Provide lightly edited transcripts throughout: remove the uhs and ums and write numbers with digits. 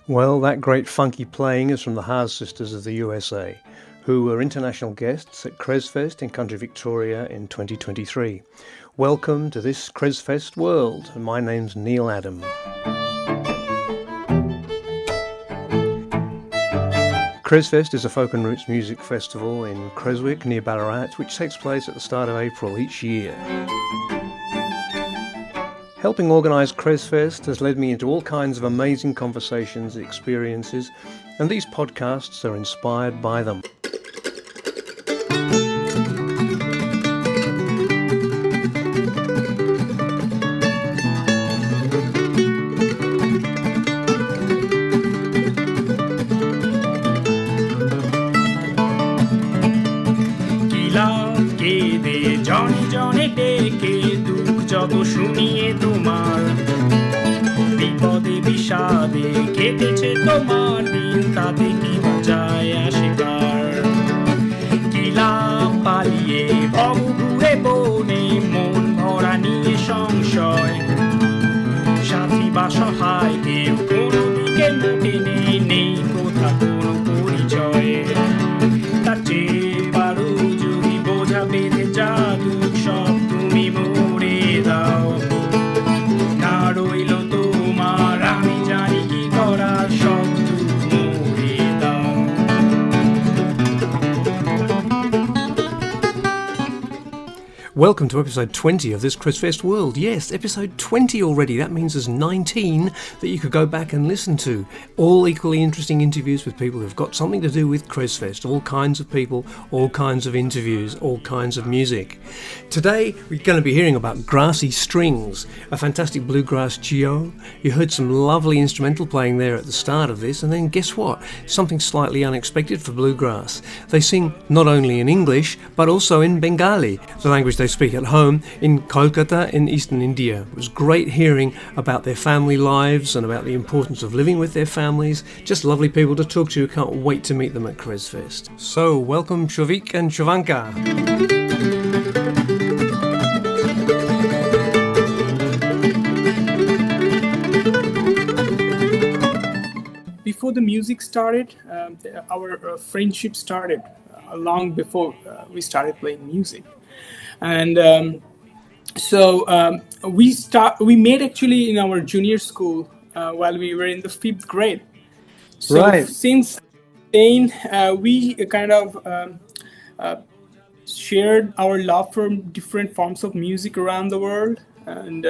Well, that great funky playing is from the Haas Sisters of the USA, who were international guests at CresFest in country Victoria in 2023. Welcome to this CresFest world. My name's Neil Adam. CresFest is a folk and roots music festival in Creswick near Ballarat, which takes place at the start of April each year. Helping organise CresFest has led me into all kinds of amazing conversations and experiences, and these podcasts are inspired by them. শুনিয়ে তোমার বিপদে বিষাদে কেটেছে তোমার দিন, তাতে কি যায় আসে কার? কিলা পালিয়ে ভব ঘুরে বনে মন ভরা নিয়ে সংশয়, সাথী বা সহায় কেউ কোনো দিকে মোটে নেই কোথা কোনো পরিচয়। তার চেয়ে পারো যদি বোঝা বেঁধে জাদু সব তুমি মোড়ে দাও, না রইল তোমার আমি জানি কি করার সব তুমি মোড়ে দাও। Welcome to episode 20 of this CresFest world. Yes, episode 20 already. That means there's 19 that you could go back and listen to. All equally interesting interviews with people who've got something to do with CresFest. All kinds of people, all kinds of interviews, all kinds of music. Today, we're going to be hearing about Grassy Strings, a fantastic bluegrass duo. You heard some lovely instrumental playing there at the start of this, and then guess what? Something slightly unexpected for bluegrass. They sing not only in English, but also in Bengali, the language they speak at home in Kolkata in eastern India. It was great hearing about their family lives and about the importance of living with their families. Just lovely people to talk to. Can't wait to meet them at CresFest. So, welcome Shovik and Shovanka. Before the music started, our friendship started long before we started playing music. And we met actually in our junior school while we were in the 5th grade. So Right. Since then, we kind of shared our love for different forms of music around the world, and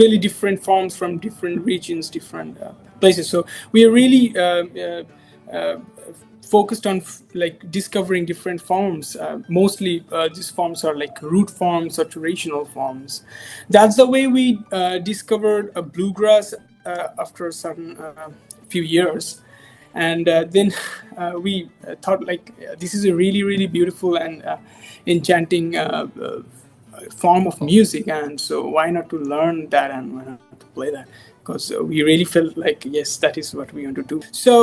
really different forms from different regions, different places. So we are really focused on discovering different forms. Mostly these forms are like root forms or traditional forms. That's the way we discovered a bluegrass after a certain few years. And then we thought this is a really, really beautiful and enchanting form of music. And so why not to learn that and why not to play that? Because we really felt like, yes, that is what we want to do. So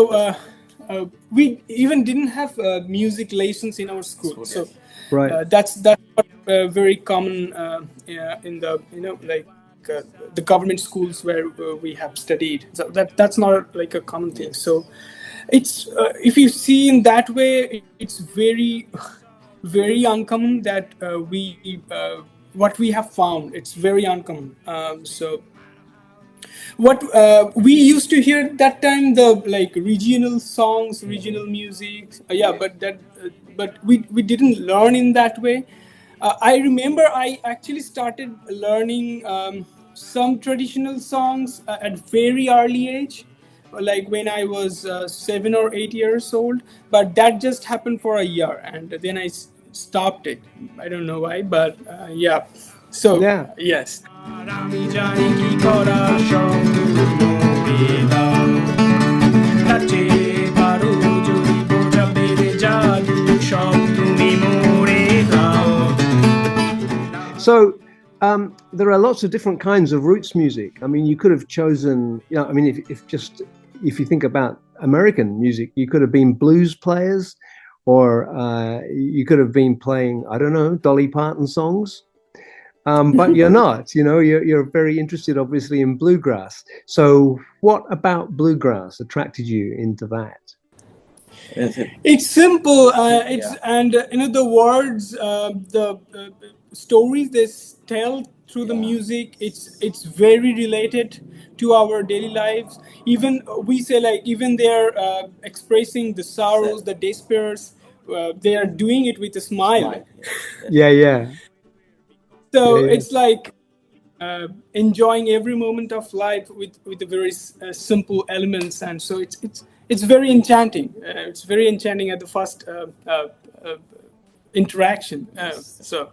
we even didn't have music lessons in our school, so Right. That's not very common in the the government schools where we have studied. So that's not like a common thing. So it's if you see in that way, it's very very uncommon that what we have found. It's very uncommon. So what we used to hear at that time, the regional songs, regional music, but we didn't learn in that way. I remember I actually started learning some traditional songs at very early age, like when I was 7 or 8 years old, but that just happened for a year and then I stopped it. I don't know why, but yeah. So Yeah. Yes. আমি জানি কি করার সব তুমি মোড়ে দাও, তার চেয়ে পারো যদি বোঝা বেঁধে জাদু সব তুমি মোড়ে দাও। So, there are lots of different kinds of roots music. I mean, you could have chosen, if you think about American music, you could have been blues players, or you could have been playing, I don't know, Dolly Parton songs. but you're not. You're very interested, obviously, in bluegrass. So, what about bluegrass attracted you into that? It's simple. The words, the stories they tell through the music. It's very related to our daily lives. Even we say like even they're expressing the sorrows, the despairs. They are doing it with a smile. Yeah, yeah, So yeah. it's like enjoying every moment of life with the very simple elements, and so it's very enchanting. It's very enchanting at the first interaction. So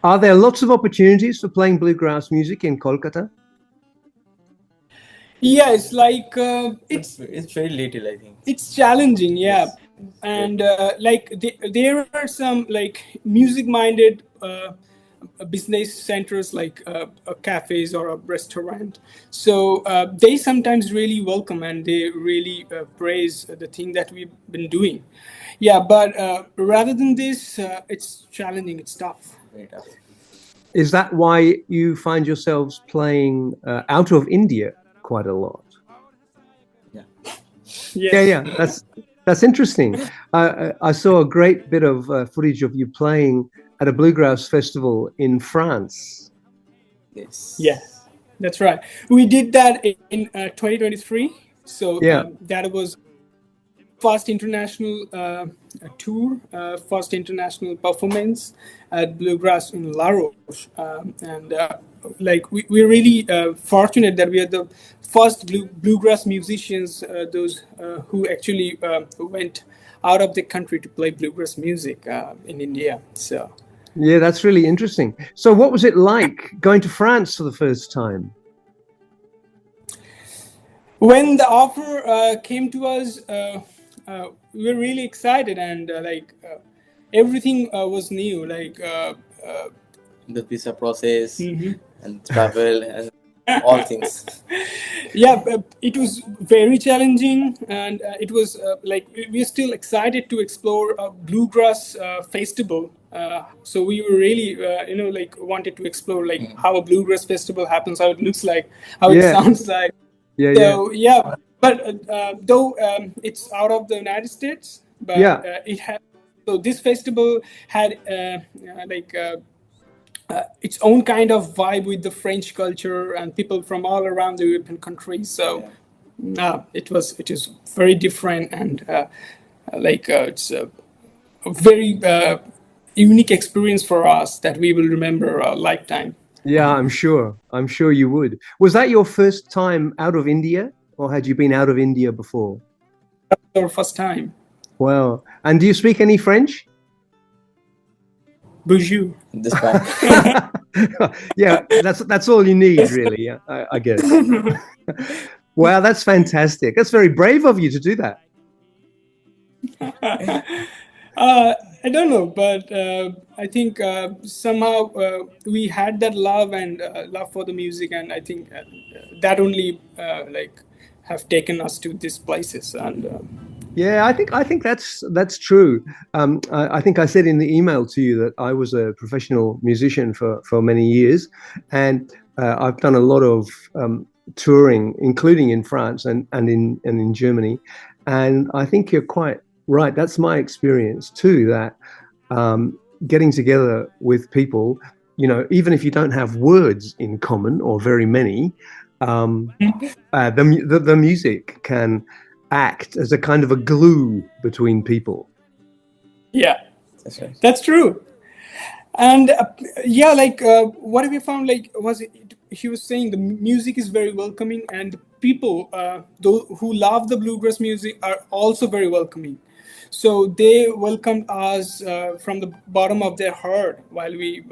Are there lots of opportunities for playing bluegrass music in Kolkata? yes, like It's very little, I think. it's challenging, yeah. And like there are some like music minded business centers like cafes or a restaurant, so they sometimes really welcome and they really praise the thing that we've been doing. Yeah, but rather than this, it's challenging, it's tough. Very tough. Is that why you find yourselves playing out of India quite a lot? Yeah. Yes. Yeah, yeah, that's interesting. I saw a great bit of footage of you playing at a bluegrass festival in France. Yes. Yeah, that's right. We did that in 2023. So Yeah, that was first international tour, first international performance at Bluegrass in La Roche. And like we're really fortunate that we are the first bluegrass musicians, those who actually went out of the country to play bluegrass music in India. So. yeah, that's really interesting. So, what was it like going to France for the first time? When the offer came to us, we were really excited, and everything was new. The visa process Mhm. and travel and all things. Yeah, it was very challenging, and it was we're still excited to explore a bluegrass festival. So we were really, wanted to explore like how a bluegrass festival happens, how it looks like, how it Yeah, sounds like. yeah, yeah, So yeah, but though it's out of the United States, but yeah. it had. So this festival had its own kind of vibe with the French culture and people from all around the European countries. So it is very different, and it's a very unique experience for us that we will remember a lifetime. Yeah, I'm sure. I'm sure you would. Was that your first time out of India, or had you been out of India before? Our first time. Wow. And do you speak any French? Bonjour. This part. Yeah, that's all you need, really. Yeah, I guess. Wow, that's fantastic. That's very brave of you to do that. I don't know, but I think somehow we had that love and love for the music, and I think that only have taken us to these places. And Yeah, I think that's true. I think I said in the email to you that I was a professional musician for many years, and I've done a lot of touring, including in France and in Germany. And I think you're quite right. That's my experience too. That getting together with people, even if you don't have words in common or very many, the music can act as a kind of a glue between people. yeah, That's right. that's true. And what have you found? Like, was it? He was saying the music is very welcoming, and the people, those who love the bluegrass music, are also very welcoming. So they welcomed us from the bottom of their heart while we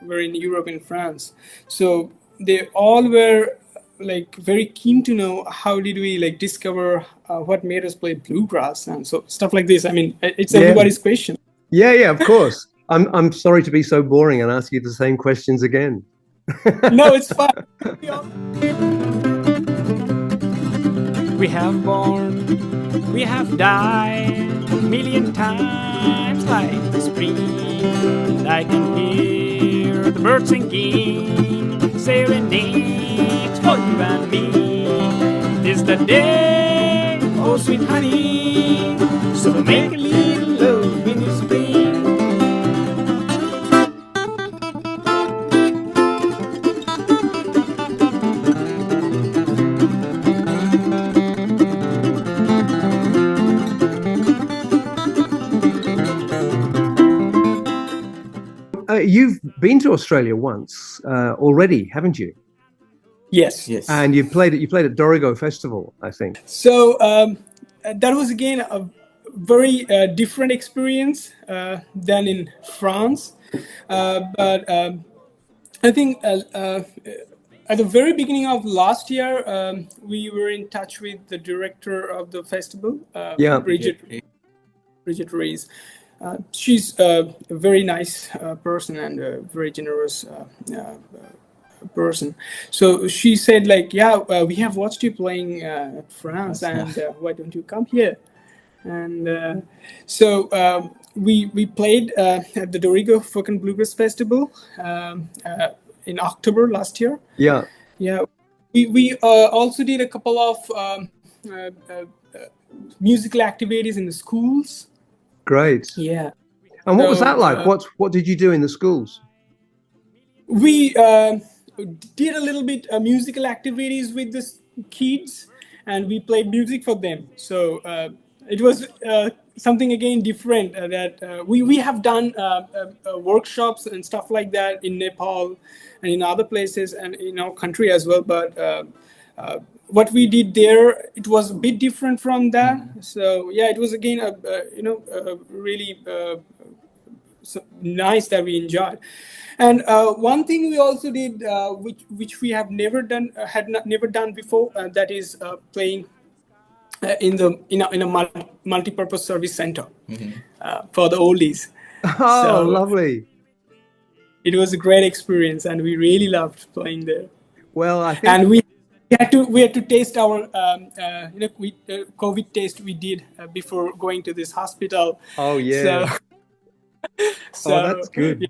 were in Europe, in France. So they all were like very keen to know how did we like discover what made us play bluegrass and so stuff like this. I mean, it's Yeah. everybody's question. Yeah, of course. I'm sorry to be so boring and ask you the same questions again. No, it's fine. We have born, we have died a million times like the spring and I can hear the birds singing serenades for you and me. Tis the day, oh sweet honey, so we'll make a little love in the spring. You've been to Australia once already, haven't you? Yes. Yes. And you played at Dorigo Festival, I think. So that was again a very different experience than in France. But I think at the very beginning of last year, we were in touch with the director of the festival, Yeah. Bridget Rees. She's a very nice person and a very generous person. So she said, like, yeah, we have watched you playing at France, and why don't you come here? And so we played at the Dorigo Folk and Bluegrass Festival in October last year. Yeah. Yeah, we also did a couple of musical activities in the schools. Great. Yeah. And what was So, that like? What did you do in the schools? We did a little bit musical activities with the kids, and we played music for them. So it was something again different that we have done workshops and stuff like that in Nepal and in other places and in our country as well. But what we did there, it was a bit different from that. So yeah, it was again really nice that we enjoyed. And one thing we also did, which we have never done, never done before, that is playing in a multi-purpose service center for the oldies. Oh, So lovely. it was a great experience, and we really loved playing there. Well, I think. And we had to taste our COVID test we did before going to this hospital. Oh yeah. So Oh, that's good.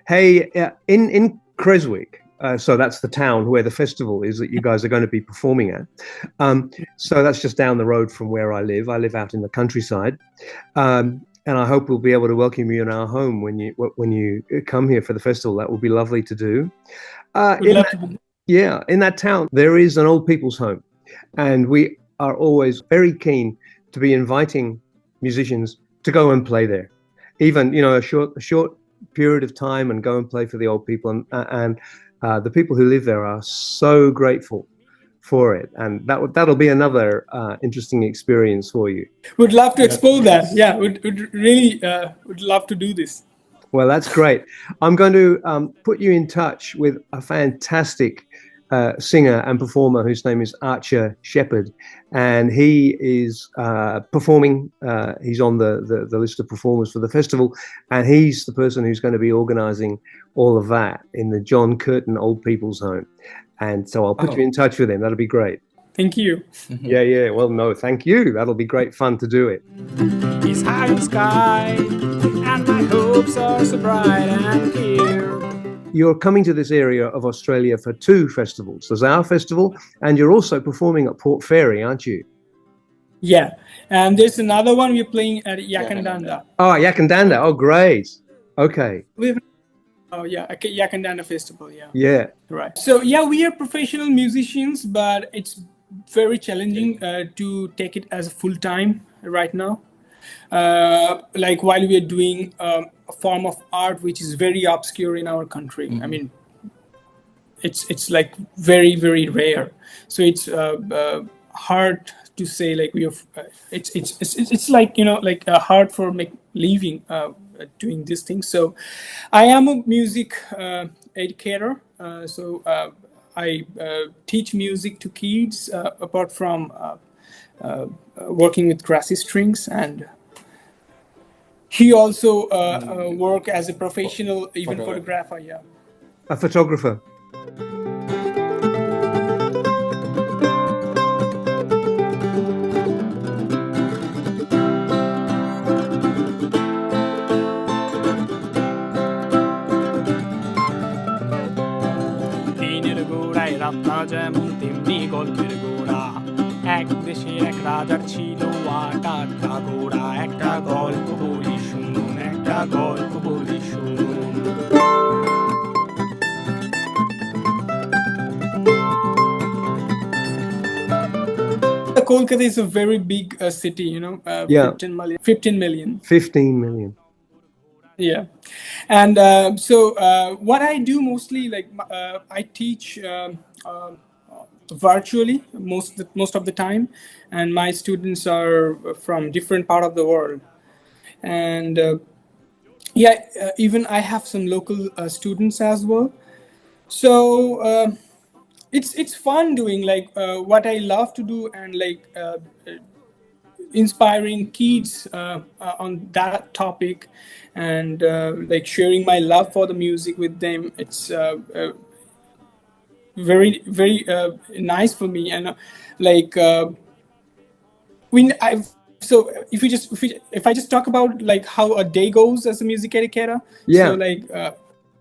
Hey, in Creswick, so that's the town where the festival is that you guys are going to be performing at. So that's just down the road from where I live. I live out in the countryside, and I hope we'll be able to welcome you in our home when you come here for the festival. That will be lovely to do. In that town, there is an old people's home, and we are always very keen to be inviting musicians to go and play there, even a short period of time, and go and play for the old people, and the people who live there are so grateful for it, and that'll be another interesting experience for you. Would love to explore that. Yeah, would really would love to do this. Well, that's great. I'm going to put you in touch with a fantastic singer and performer whose name is Archer Shepherd, and he is performing. He's on the list of performers for the festival, and he's the person who's going to be organising all of that in the John Curtin Old People's Home. And so I'll put you in touch with him. That'll be great. Thank you. Yeah. Well, no, thank you. That'll be great fun to do it. He's high in the sky, and my hopes are so bright and clear. You're coming to this area of Australia for two festivals. There's our festival, and you're also performing at Port Fairy, aren't you? Yeah, and there's another one we're playing at Yakandanda. Oh, Yakandanda. Oh, great. Okay. Yakandanda Festival. Yeah. Right. So yeah, we are professional musicians, but it's very challenging to take it as a full time right now. Like while we are doing a form of art which is very obscure in our country. I mean, it's like very, very rare. So it's hard to say like we have. It's like like hard for living doing these things. So I am a music educator. So I teach music to kids apart from working with Grassy Strings, and he also work as a professional event photographer. Yeah, A photographer. যেমন তেমনি গল্পের গোড়া এক দেশে এক রাজার ছিল আটটা ঘোড়া একটা গল্প বলি শুনুন একটা গল্প বলি শুনুন Kolkata is a very big city, 15 million. 15 million. Yeah, and what I do mostly, I teach virtually most of the time, and my students are from different part of the world, and even I have some local students as well. So it's fun doing what I love to do, and inspiring kids on that topic, and sharing my love for the music with them. It's very very nice for me, and when I so if I just talk about how a day goes as a music educator. Yeah. So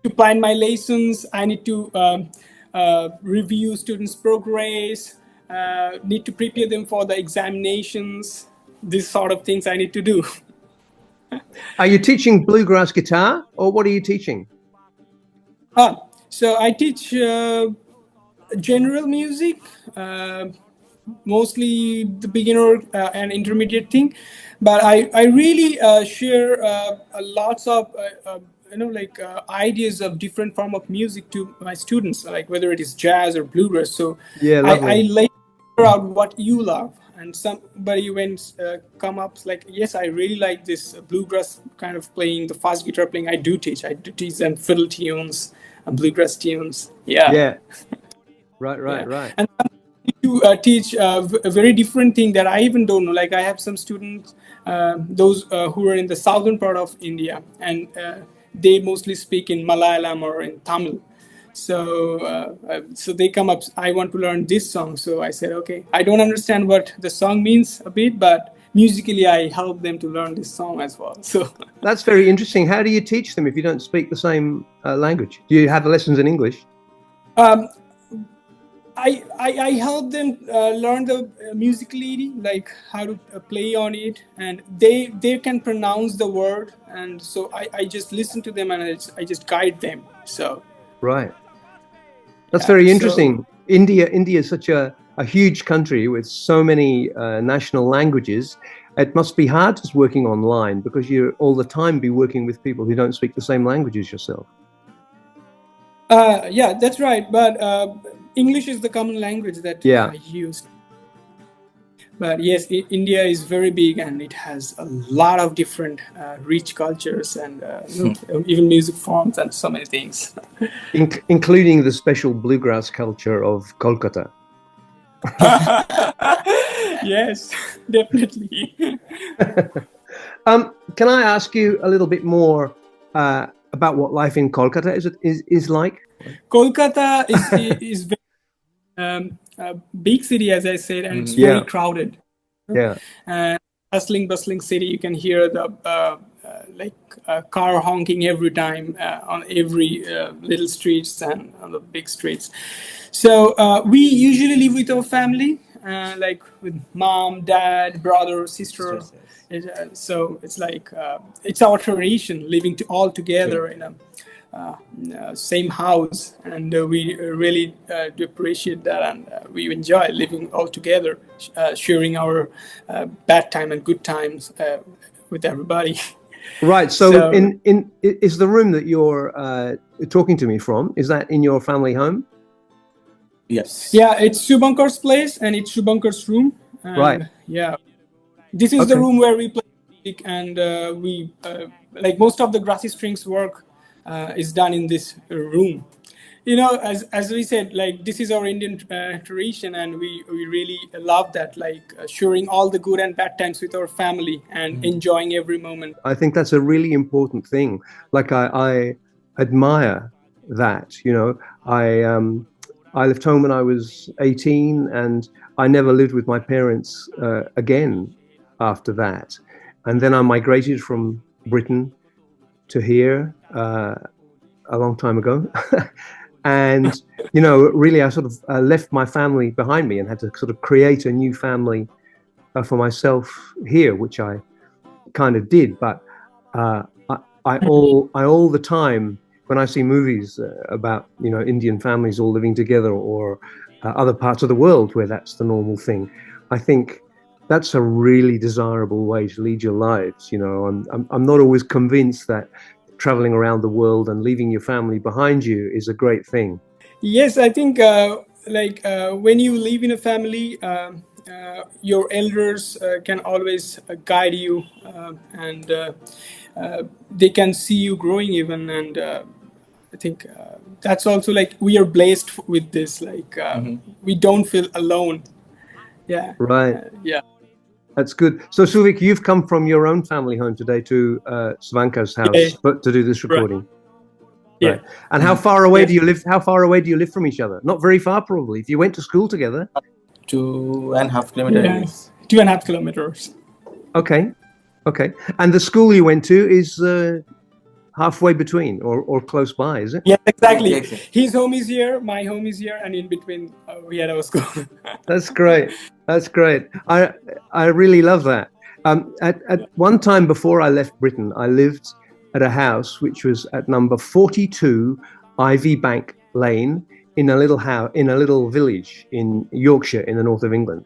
to plan my lessons, I need to review students' progress, need to prepare them for the examinations. These sort of things I need to do. Are you teaching bluegrass guitar, or what are you teaching? So I teach general music, mostly the beginner and intermediate thing, but I really share lots of ideas of different form of music to my students, like whether it is jazz or bluegrass. So Yeah, lovely. I lay out what you love, and somebody when come up like, yes, I really like this bluegrass kind of playing, the fast guitar playing. I do teach them fiddle tunes and bluegrass tunes. Yeah. Right. And to teach a very different thing that I even don't know. Like I have some students, those who are in the southern part of India, and they mostly speak in Malayalam or in Tamil. So they come up, I want to learn this song. So I said, okay, I don't understand what the song means a bit, but musically I help them to learn this song as well. So that's very interesting. How do you teach them if you don't speak the same language? Do you have lessons in English? I help them learn the musically, like how to play on it, and they can pronounce the word, and so I just listen to them, and I just guide them. So right, that's very interesting. India is such a huge country with so many national languages. It must be hard just working online, because you all the time be working with people who don't speak the same language as yourself. Yeah, that's right. But English is the common language that I use. But yes, India is very big, and it has a lot of different rich cultures, and even music forms and so many things. Including the special bluegrass culture of Kolkata. Yes, definitely. Can I ask you a little bit more about what life in Kolkata is like? Kolkata is very a big city, as I said, and it's very crowded. Yeah. Bustling city. You can hear the car honking every time on every little streets and on the big streets. So we usually live with our family, like with mom, dad, brother, sister. So it's like it's our tradition living all together in a same house, and we really do appreciate that, and we enjoy living all together, sharing our bad time and good times with everybody. Right. So is the room that you're talking to me from, is that in your family home? Yes. Yeah, it's Shubhankar's place, and it's Shubhankar's room. And, right. Yeah. This is the room where we play music, and we like most of the Grassy Strings work is done in this room. You know, as we said, like this is our Indian tradition, and we really love that, like sharing all the good and bad times with our family and enjoying every moment. I think that's a really important thing. Like I admire that. You know, I left home when I was 18, and I never lived with my parents again after that. And then I migrated from Britain to here a long time ago. And, really, I sort of left my family behind me and had to sort of create a new family for myself here, which I kind of did. But I all the time, when I see movies about, Indian families all living together, or other parts of the world where that's the normal thing, I think that's a really desirable way to lead your lives. I'm not always convinced that traveling around the world and leaving your family behind you is a great thing. Yes, I think when you live in a family, your elders can always guide you, and they can see you growing even. And I think that's also like we are blessed with this. Like we don't feel alone. Yeah. Right. Yeah. That's good. So, Suvik, you've come from your own family home today to Svanka's house, Yeah. but to do this recording. Yeah. Right. And how far away Yeah. do you live? How far away do you live from each other? Not very far, probably. If you went to school together. 2.5 kilometers. Yeah. 2.5 kilometers. Okay. And the school you went to is halfway between, or close by, is it? Yeah, exactly. Yes. His home is here, my home is here, and in between we had our school. That's great. I really love that. At one time before I left Britain, I lived at a house which was at number 42 Ivy Bank Lane in a little village in Yorkshire in the north of England.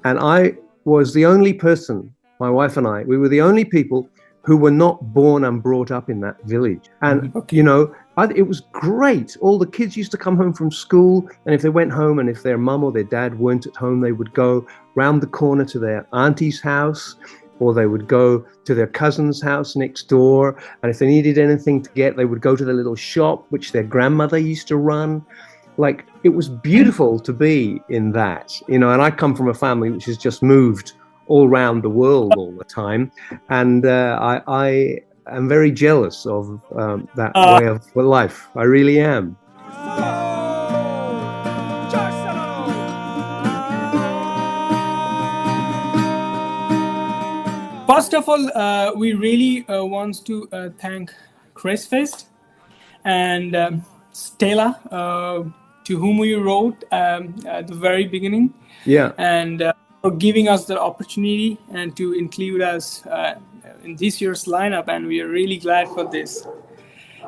And I was the only person, my wife and I, we were the only people who were not born and brought up in that village. And, it was great. All the kids used to come home from school, and if they went home and if their mum or their dad weren't at home, they would go round the corner to their auntie's house, or they would go to their cousin's house next door. And if they needed anything to get, they would go to the little shop which their grandmother used to run. Like, it was beautiful to be in that, and I come from a family which has just moved all around the world all the time. And I am very jealous of that way of life. I really am. First of all, we really want to thank CresFest and Stella, to whom we wrote at the very beginning. Yeah. And for giving us the opportunity and to include us in this year's lineup. And we are really glad for this.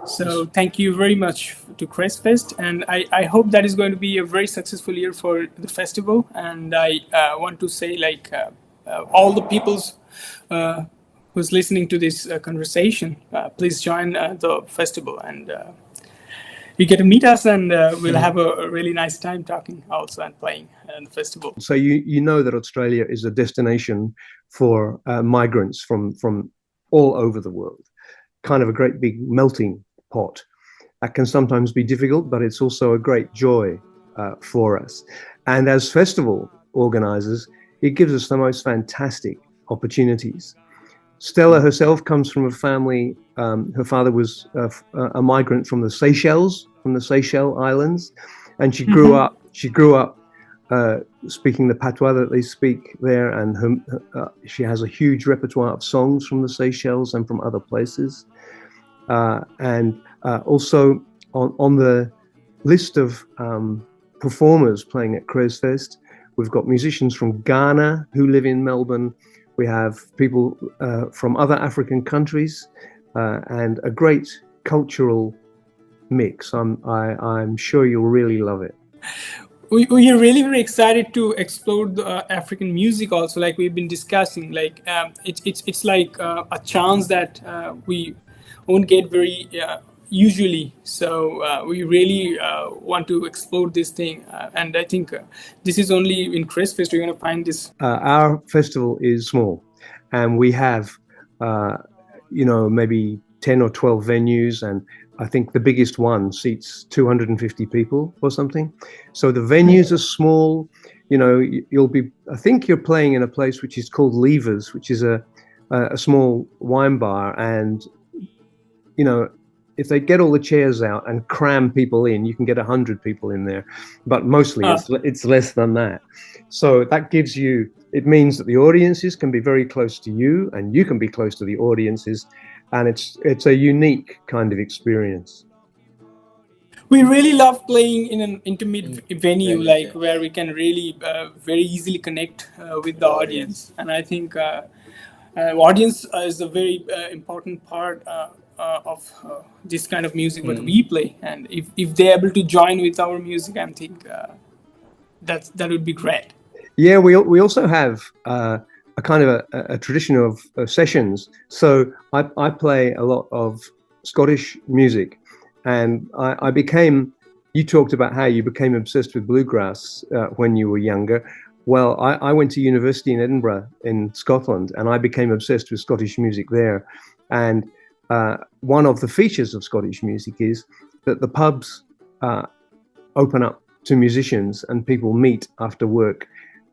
So thank you very much to CresFest. And I hope that is going to be a very successful year for the festival. And I want to say, all the people's who's listening to this conversation, please join the festival, and you get to meet us, and we'll have a really nice time talking also and playing at the festival. So you know that Australia is a destination for migrants from all over the world, kind of a great big melting pot. That can sometimes be difficult, but it's also a great joy for us. And as festival organizers, it gives us the most fantastic opportunities. Stella herself comes from a family, her father was a migrant from the Seychelles Islands, and she grew up speaking the patois that they speak there, and she has a huge repertoire of songs from the Seychelles and from other places. And also on the list of performers playing at CresFest, we've got musicians from Ghana who live in Melbourne. We have people from other African countries, and a great cultural mix. I'm sure you'll really love it. We are really very excited to explore the African music also, like we've been discussing. Like it's like a chance that we won't get very usually. So we really want to explore this thing, and I think this is only in CresFest you're going to find this. Our festival is small, and we have maybe 10 or 12 venues, and I think the biggest one seats 250 people or something. So the venues are small. I think you're playing in a place which is called Levers, which is a small wine bar, and if they get all the chairs out and cram people in, you can get 100 people in there, but mostly it's less than that. So that it means that the audiences can be very close to you, and you can be close to the audiences, and it's a unique kind of experience. we really love playing in an intimate venue, like yeah. where we can really very easily connect with the audience. And I think audience is a very important part of this kind of music what we play. And if they're able to join with our music, I think that would be great. Yeah, we also have a kind of a tradition of sessions. So I play a lot of Scottish music, and I became. You talked about how you became obsessed with bluegrass when you were younger. Well, I went to university in Edinburgh in Scotland, and I became obsessed with Scottish music there. And one of the features of Scottish music is that the pubs open up to musicians, and people meet after work.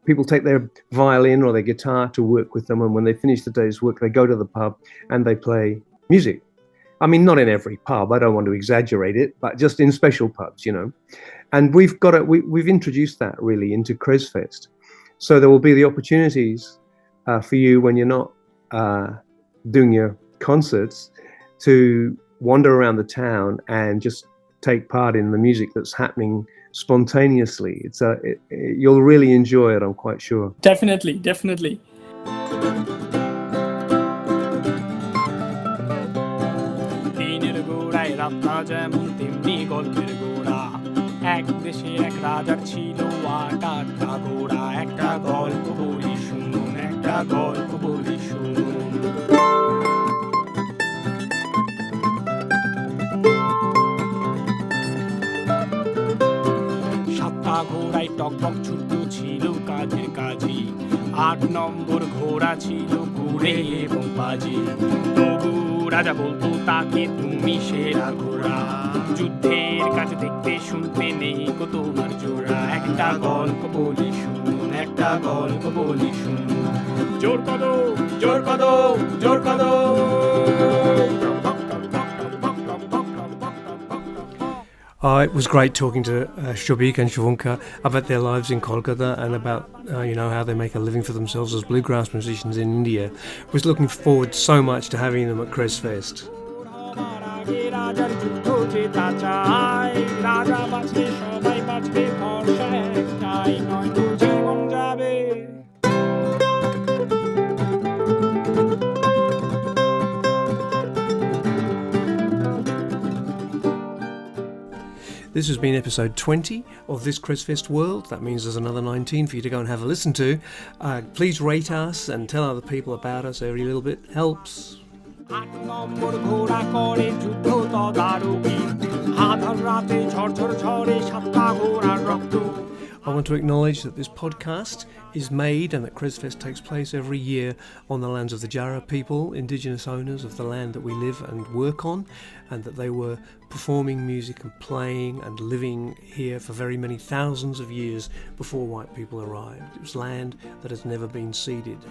People take their violin or their guitar to work with them, and when they finish the day's work, they go to the pub and they play music. I mean, not in every pub, I don't want to exaggerate it, but just in special pubs, you know. And we've introduced that really into CresFest. So there will be the opportunities for you when you're not doing your concerts to wander around the town and just take part in the music that's happening spontaneously. You'll really enjoy it, I'm quite sure. Definitely. দিনের গোড়ায় রাতটা যেমন তেমনি গল্পের গোড়া এক দেশের এক রাজার ছিল আটটা ঘোড়া একটা গল্প বলি শুনুন একটা গল্প বলি শুনুন সাতটা ঘোড়ায় টকবক ছুটত ছিল কাজের কাজী ৮ নম্বর ঘোড়া ছিল ঘুরে এবং বাজি তবু রাজা বলতো তাকে তুমি সেরা ঘোড়া যুদ্ধের কাজ দেখতে শুনতে নেই গো তোমার জোড়া একটা গল্প বলি শুনুন একটা গল্প বলি শুনুন জোর কদম জোর কদম জোর কদম It was great talking to Shobik and Shuvunka about their lives in Kolkata and about how they make a living for themselves as bluegrass musicians in India. Was looking forward so much to having them at CresFest. This has been episode 20 of this CresFest World. That means there's another 19 for you to go and have a listen to. Please rate us and tell other people about us. Every little bit helps. I want to acknowledge that this podcast is made and that CresFest takes place every year on the lands of the Jarrah people, indigenous owners of the land that we live and work on, and that they were performing music and playing and living here for very many thousands of years before white people arrived. It was land that has never been ceded.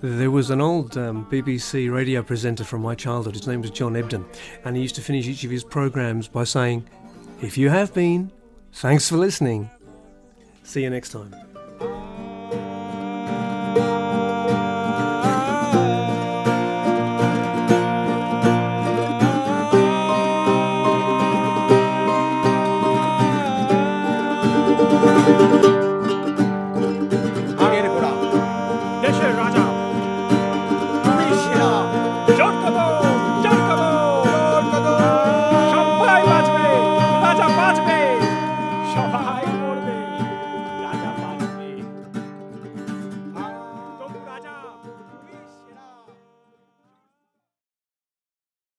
There was an old BBC radio presenter from my childhood. His name was John Ebden, and he used to finish each of his programmes by saying, "If you have been, thanks for listening. See you next time."